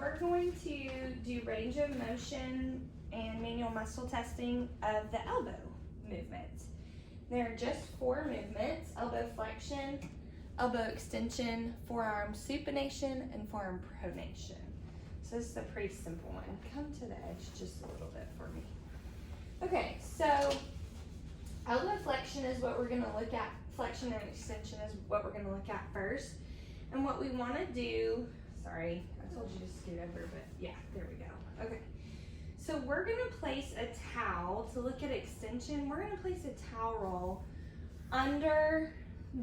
we're going to do range of motion and manual muscle testing of the elbow movements. There are just 4 movements: elbow flexion, elbow extension, forearm supination, and forearm pronation. So this is a pretty simple one. Come to the edge just a little bit for me. Okay, so elbow flexion is what we're going to look at. Flexion and extension is what we're going to look at first. And what we want to do, sorry, I told you to scoot over, but yeah, there we go. Okay, so we're going to place a towel to look at extension. We're going to place a towel roll under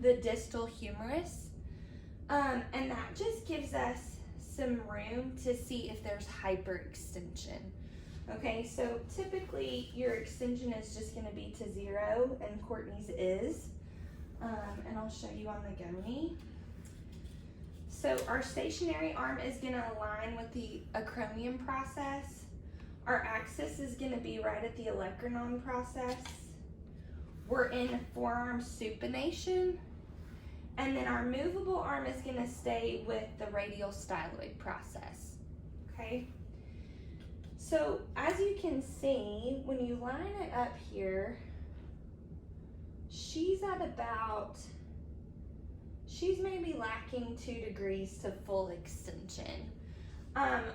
the distal humerus, and that just gives us some room to see if there's hyperextension. Okay, so typically your extension is just going to be to 0, and Courtney's is. And I'll show you on the gurney. So our stationary arm is going to align with the acromion process. Our axis is going to be right at the olecranon process. We're in forearm supination. And then our movable arm is going to stay with the radial styloid process. Okay? So as you can see, when you line it up here, she's maybe lacking 2 degrees to full extension.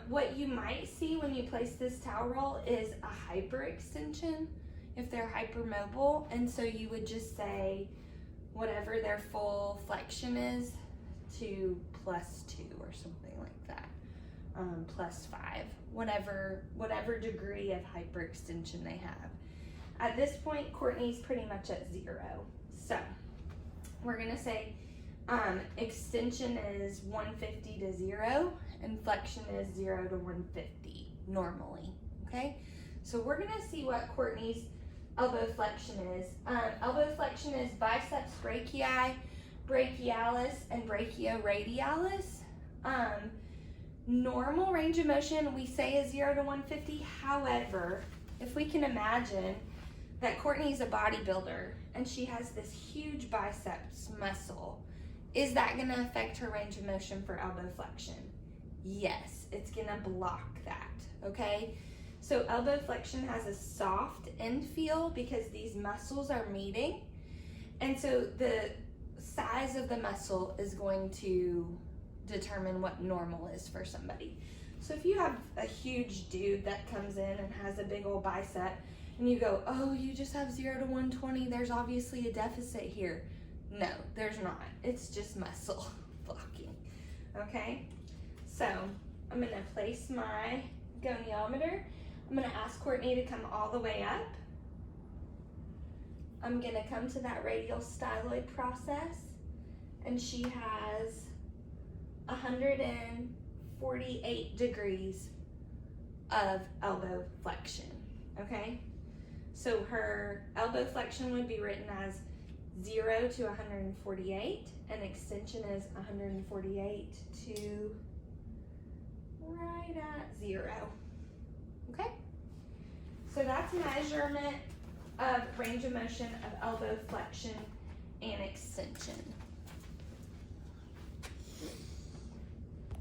What you might see when you place this towel roll is a hyperextension if they're hypermobile, and so you would just say whatever their full flexion is to +2 or something like that, +5, whatever degree of hyperextension they have. At this point, Courtney's pretty much at 0. So we're gonna say extension is 150 to 0, and flexion is 0 to 150 normally, okay? So we're gonna see what Courtney's elbow flexion is. Elbow flexion is biceps brachii, brachialis, and brachioradialis. Normal range of motion we say is 0 to 150. However, if we can imagine that Courtney's a bodybuilder and she has this huge biceps muscle, is that going to affect her range of motion for elbow flexion? Yes, it's going to block that, okay? So elbow flexion has a soft end feel because these muscles are meeting, and so the size of the muscle is going to determine what normal is for somebody. So if you have a huge dude that comes in and has a big old bicep, and you go, oh, you just have 0 to 120, there's obviously a deficit here. No, there's not. It's just muscle blocking, okay? So I'm gonna place my goniometer. I'm gonna ask Courtney to come all the way up. I'm gonna come to that radial styloid process, and she has 148 degrees of elbow flexion, okay? So her elbow flexion would be written as 0 to 148, and extension is 148 to right at 0, okay? So that's measurement of range of motion of elbow flexion and extension.